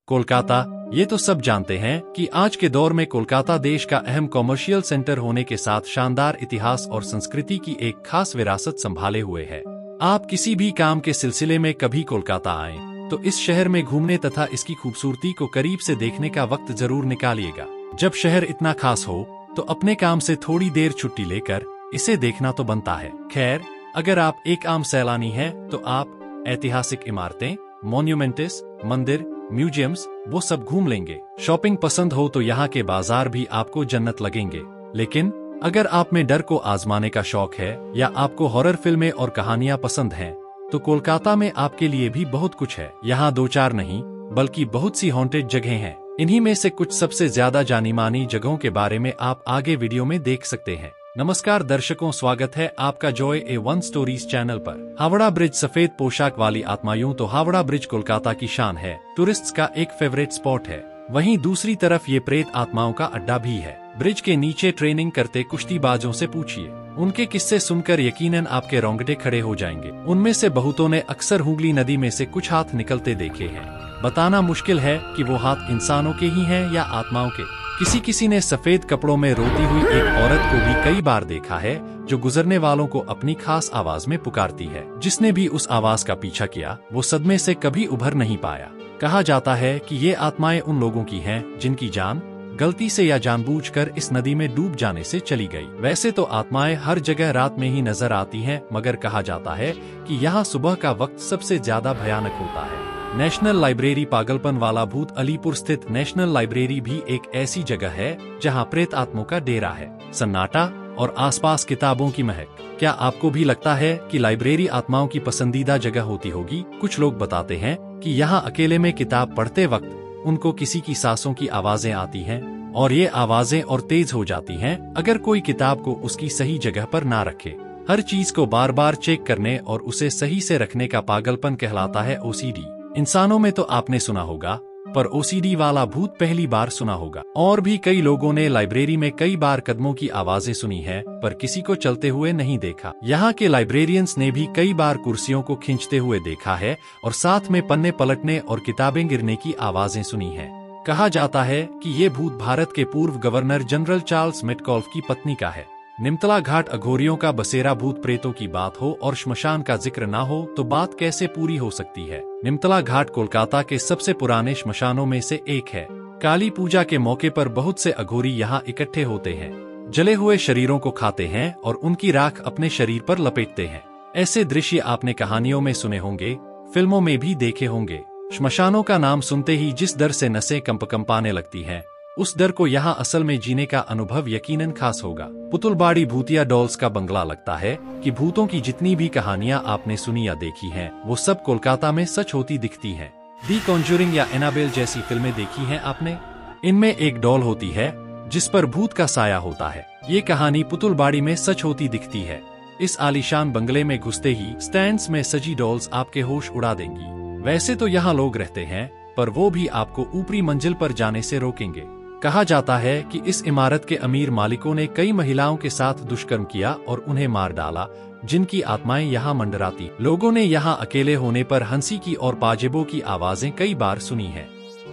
कोलकाता। ये तो सब जानते हैं कि आज के दौर में कोलकाता देश का अहम कॉमर्शियल सेंटर होने के साथ शानदार इतिहास और संस्कृति की एक खास विरासत संभाले हुए है। आप किसी भी काम के सिलसिले में कभी कोलकाता आएं, तो इस शहर में घूमने तथा इसकी खूबसूरती को करीब से देखने का वक्त जरूर निकालिएगा। जब शहर इतना खास हो, तो अपने काम से थोड़ी देर छुट्टी लेकर इसे देखना तो बनता है। खैर, अगर आप एक आम सैलानी हैं, तो आप ऐतिहासिक इमारतें, मॉन्यूमेंट्स, मंदिर, म्यूजियम्स वो सब घूम लेंगे। शॉपिंग पसंद हो तो यहाँ के बाजार भी आपको जन्नत लगेंगे। लेकिन अगर आप में डर को आजमाने का शौक है या आपको हॉरर फिल्में और कहानियां पसंद हैं, तो कोलकाता में आपके लिए भी बहुत कुछ है। यहाँ दो चार नहीं, बल्कि बहुत सी हॉन्टेड जगहें हैं। इन्हीं में से कुछ सबसे ज्यादा जानी मानी जगहों के बारे में आप आगे वीडियो में देख सकते हैं। नमस्कार दर्शकों, स्वागत है आपका जॉय A1 स्टोरीज चैनल पर। हावड़ा ब्रिज सफेद पोशाक वाली आत्मा। यूं तो हावड़ा ब्रिज कोलकाता की शान है, टूरिस्ट्स का एक फेवरेट स्पॉट है। वहीं दूसरी तरफ ये प्रेत आत्माओं का अड्डा भी है। ब्रिज के नीचे ट्रेनिंग करते कुश्तीबाजों से पूछिए, उनके किस्से सुनकर यकीनन आपके रोंगटे खड़े हो जाएंगे। उनमें से बहुतों ने अक्सर हुगली नदी में से कुछ हाथ निकलते देखे हैं। बताना मुश्किल है कि वो हाथ इंसानों के ही हैं या आत्माओं के। किसी ने सफेद कपड़ों में रोती हुई एक औरत को भी कई बार देखा है, जो गुजरने वालों को अपनी खास आवाज में पुकारती है। जिसने भी उस आवाज का पीछा किया, वो सदमे से कभी उभर नहीं पाया। कहा जाता है कि ये आत्माएं उन लोगों की हैं जिनकी जान गलती से या जानबूझकर इस नदी में डूब जाने से चली गई। वैसे तो आत्माएं हर जगह रात में ही नजर आती हैं, मगर कहा जाता है कि यहाँ सुबह का वक्त सबसे ज्यादा भयानक होता है। नेशनल लाइब्रेरी पागलपन वाला भूत। अलीपुर स्थित नेशनल लाइब्रेरी भी एक ऐसी जगह है जहां प्रेत आत्माओं का डेरा है। सन्नाटा और आसपास किताबों की महक। क्या आपको भी लगता है कि लाइब्रेरी आत्माओं की पसंदीदा जगह होती होगी? कुछ लोग बताते हैं कि यहाँ अकेले में किताब पढ़ते वक्त उनको किसी की सांसों की आवाजें आती हैं, और ये आवाजें और तेज हो जाती हैं अगर कोई किताब को उसकी सही जगह पर ना रखे। हर चीज को बार बार चेक करने और उसे सही से रखने का पागलपन कहलाता है OCD। इंसानों में तो आपने सुना होगा, पर OCD वाला भूत पहली बार सुना होगा। और भी कई लोगों ने लाइब्रेरी में कई बार कदमों की आवाजें सुनी है, पर किसी को चलते हुए नहीं देखा। यहाँ के लाइब्रेरियंस ने भी कई बार कुर्सियों को खींचते हुए देखा है और साथ में पन्ने पलटने और किताबें गिरने की आवाजें सुनी है। कहा जाता है कि ये भूत भारत के पूर्व गवर्नर जनरल चार्ल्स मेटकॉल्फ की पत्नी का है। निमतला घाट अघोरियों का बसेरा। भूत प्रेतों की बात हो और श्मशान का जिक्र ना हो तो बात कैसे पूरी हो सकती है। निमतला घाट कोलकाता के सबसे पुराने श्मशानों में से एक है। काली पूजा के मौके पर बहुत से अघोरी यहाँ इकट्ठे होते हैं, जले हुए शरीरों को खाते हैं और उनकी राख अपने शरीर पर लपेटते हैं। ऐसे दृश्य आपने कहानियों में सुने होंगे, फिल्मों में भी देखे होंगे। श्मशानों का नाम सुनते ही जिस डर से नसें कंपने लगती हैं, उस डर को यहाँ असल में जीने का अनुभव यकीनन खास होगा। पुतुलबाड़ी भूतिया डॉल्स का बंगला। लगता है कि भूतों की जितनी भी कहानियां आपने सुनी या देखी हैं, वो सब कोलकाता में सच होती दिखती हैं। दी कॉन्जूरिंग या एनाबेल जैसी फिल्में देखी हैं आपने? इनमें एक डॉल होती है जिस पर भूत का साया होता है। ये कहानी पुतुलबाड़ी में सच होती दिखती है। इस आलीशान बंगले में घुसते ही स्टैंड्स में सजी डॉल्स आपके होश उड़ा देंगी। वैसे तो यहाँ लोग रहते हैं, पर वो भी आपको ऊपरी मंजिल पर जाने से रोकेंगे। कहा जाता है कि इस इमारत के अमीर मालिकों ने कई महिलाओं के साथ दुष्कर्म किया और उन्हें मार डाला, जिनकी आत्माएं यहाँ मंडराती। लोगों ने यहाँ अकेले होने पर हंसी की और पाजेबों की आवाजें कई बार सुनी हैं।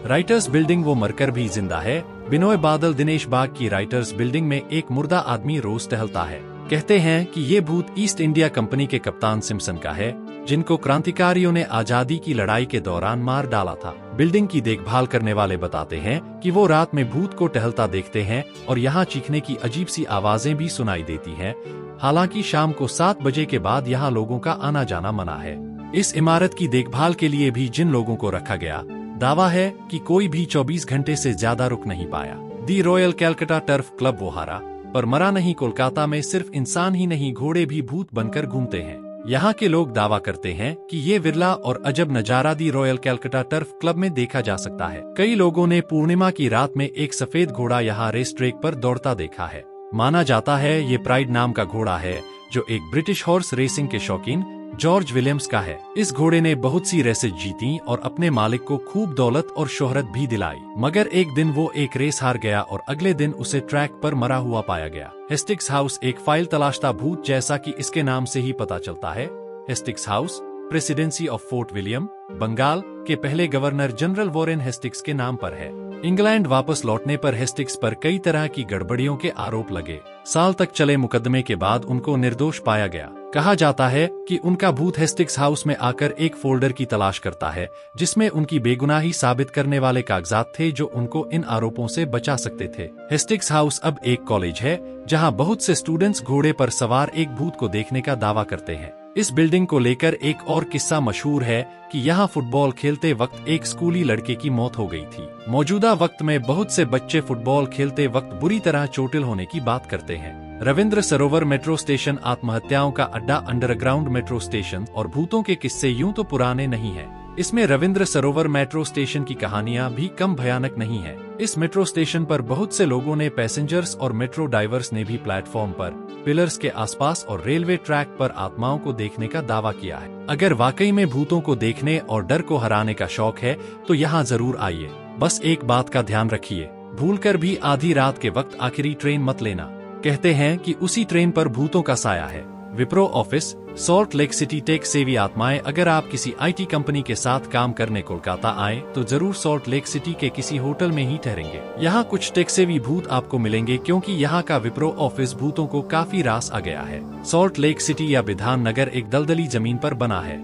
Writers building. वो मरकर भी जिंदा है। बिनोय बादल। दिनेश बाग की राइटर्स बिल्डिंग में एक मुर्दा आदमी रोज टहलता है। कहते हैं कि ये भूत ईस्ट इंडिया कंपनी के कप्तान सिम्पसन का है, जिनको क्रांतिकारियों ने आजादी की लड़ाई के दौरान मार डाला था। बिल्डिंग की देखभाल करने वाले बताते हैं कि वो रात में भूत को टहलता देखते हैं और यहाँ चीखने की अजीब सी आवाजें भी सुनाई देती हैं। हालांकि शाम को 7 बजे के बाद यहाँ लोगों का आना जाना मना है। इस इमारत की देखभाल के लिए भी जिन लोगों को रखा गया, दावा है कि कोई भी 24 घंटे से ज्यादा रुक नहीं पाया। दी रॉयल कैलकाटा टर्फ क्लब। वो हारा पर मरा नहीं। कोलकाता में सिर्फ इंसान ही नहीं, घोड़े भी भूत बनकर घूमते हैं। यहाँ के लोग दावा करते हैं कि ये विरला और अजब नजारा दी रॉयल कैलकाटा टर्फ क्लब में देखा जा सकता है। कई लोगों ने पूर्णिमा की रात में एक सफेद घोड़ा यहाँ रेस ट्रैक पर दौड़ता देखा है। माना जाता है ये प्राइड नाम का घोड़ा है, जो एक ब्रिटिश हॉर्स रेसिंग के शौकीन जॉर्ज विलियम्स का है। इस घोड़े ने बहुत सी रेसेस जीती और अपने मालिक को खूब दौलत और शोहरत भी दिलाई, मगर एक दिन वो एक रेस हार गया और अगले दिन उसे ट्रैक पर मरा हुआ पाया गया। Hastings house. एक फाइल तलाशता भूत। जैसा कि इसके नाम से ही पता चलता है, Hastings House Presidency of Fort William, Bengal, के पहले गवर्नर जनरल वॉरेन हेस्टिंग्स के नाम पर है। इंग्लैंड वापस लौटने पर हेस्टिंग्स पर कई तरह की गड़बड़ियों के आरोप लगे। साल तक चले मुकदमे के बाद उनको निर्दोष पाया गया। कहा जाता है कि उनका भूत हेस्टिंग्स हाउस में आकर एक फोल्डर की तलाश करता है जिसमें उनकी बेगुनाही साबित करने वाले कागजात थे जो उनको इन आरोपों से बचा सकते थे। हेस्टिंग्स हाउस अब एक कॉलेज है जहां बहुत से स्टूडेंट्स घोड़े पर सवार एक भूत को देखने का दावा करते हैं। इस बिल्डिंग को लेकर एक और किस्सा मशहूर है कि यहाँ फुटबॉल खेलते वक्त एक स्कूली लड़के की मौत हो गई थी। मौजूदा वक्त में बहुत से बच्चे फुटबॉल खेलते वक्त बुरी तरह चोटिल होने की बात करते हैं। रविंद्र सरोवर मेट्रो स्टेशन आत्महत्याओं का अड्डा, अंडरग्राउंड मेट्रो स्टेशन और भूतों के किस्से यूं तो पुराने नहीं हैं। इसमें रविंद्र सरोवर मेट्रो स्टेशन की कहानियां भी कम भयानक नहीं है। इस मेट्रो स्टेशन पर बहुत से लोगों ने, पैसेंजर्स और मेट्रो ड्राइवर्स ने भी प्लेटफॉर्म पर, पिलर्स के आसपास और रेलवे ट्रैक पर आत्माओं को देखने का दावा किया है। अगर वाकई में भूतों को देखने और डर को हराने का शौक है तो यहाँ जरूर आइए। बस एक बात का ध्यान रखिए, भूलकर भी आधी रात के वक्त आखिरी ट्रेन मत लेना। कहते हैं कि उसी ट्रेन पर भूतों का साया है। Wipro office, salt lake city. Tech savvy आत्माएं, अगर आप किसी IT कंपनी के साथ काम करने कोलकाता आए तो जरूर सॉल्ट लेक सिटी के किसी होटल में ही ठहरेंगे। यहाँ कुछ टेक सेवी भूत आपको मिलेंगे क्योंकि यहाँ का विप्रो ऑफिस भूतों को काफी रास आ गया है। सॉल्ट लेक सिटी या विधान नगर एक दलदली जमीन पर बना है।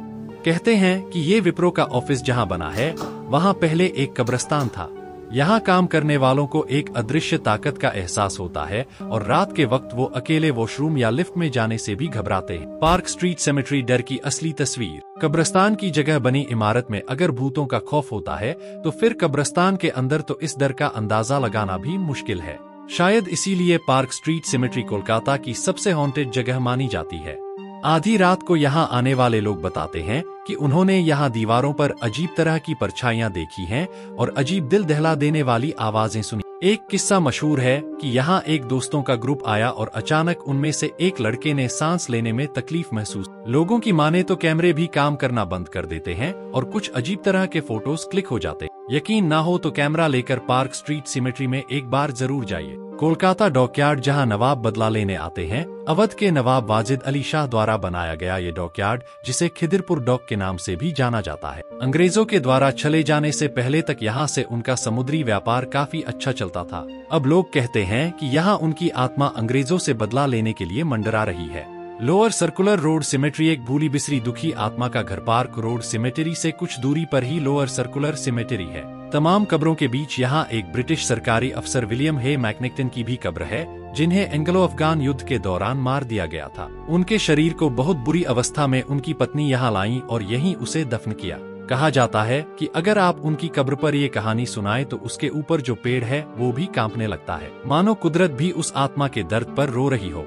कहते हैं कि ये विप्रो का ऑफिस जहाँ बना है वहाँ पहले एक कब्रिस्तान था। यहाँ काम करने वालों को एक अदृश्य ताकत का एहसास होता है और रात के वक्त वो अकेले वॉशरूम या लिफ्ट में जाने से भी घबराते हैं। पार्क स्ट्रीट सेमेट्री डर की असली तस्वीर। कब्रिस्तान की जगह बनी इमारत में अगर भूतों का खौफ होता है तो फिर कब्रिस्तान के अंदर तो इस डर का अंदाजा लगाना भी मुश्किल है। शायद इसीलिए पार्क स्ट्रीट सेमेट्री कोलकाता की सबसे हॉन्टेड जगह मानी जाती है। आधी रात को यहाँ आने वाले लोग बताते हैं कि उन्होंने यहाँ दीवारों पर अजीब तरह की परछाइयाँ देखी हैं और अजीब दिल दहला देने वाली आवाजें सुनी। एक किस्सा मशहूर है कि यहाँ एक दोस्तों का ग्रुप आया और अचानक उनमें से एक लड़के ने सांस लेने में तकलीफ महसूस। लोगों की माने तो कैमरे भी काम करना बंद कर देते हैं और कुछ अजीब तरह के फोटोज क्लिक हो जाते हैं। यकीन ना हो तो कैमरा लेकर पार्क स्ट्रीट सिमेट्री में एक बार जरूर जाइए। कोलकाता डॉकयार्ड, जहां नवाब बदला लेने आते हैं। अवध के नवाब वाजिद अली शाह द्वारा बनाया गया ये डॉकयार्ड, जिसे खिदिरपुर डॉक के नाम से भी जाना जाता है, अंग्रेजों के द्वारा चले जाने से पहले तक यहाँ से उनका समुद्री व्यापार काफी अच्छा चलता था। अब लोग कहते हैं कि यहाँ उनकी आत्मा अंग्रेजों से बदला लेने के लिए मंडरा रही है। लोअर सर्कुलर रोड सिमेट्री एक भूली बिसरी दुखी आत्मा का घर। पार्क रोड सिमेट्री से कुछ दूरी पर ही लोअर सर्कुलर सिमेट्री है। तमाम कब्रों के बीच यहाँ एक ब्रिटिश सरकारी अफसर विलियम हे मैकनिक्टन की भी कब्र है, जिन्हें एंग्लो अफगान युद्ध के दौरान मार दिया गया था। उनके शरीर को बहुत बुरी अवस्था में उनकी पत्नी यहाँ लाईं और यहीं उसे दफन किया। कहा जाता है कि अगर आप उनकी कब्र पर ये कहानी सुनाएं तो उसके ऊपर जो पेड़ है वो भी कांपने लगता है, मानो कुदरत भी उस आत्मा के दर्द पर रो रही हो।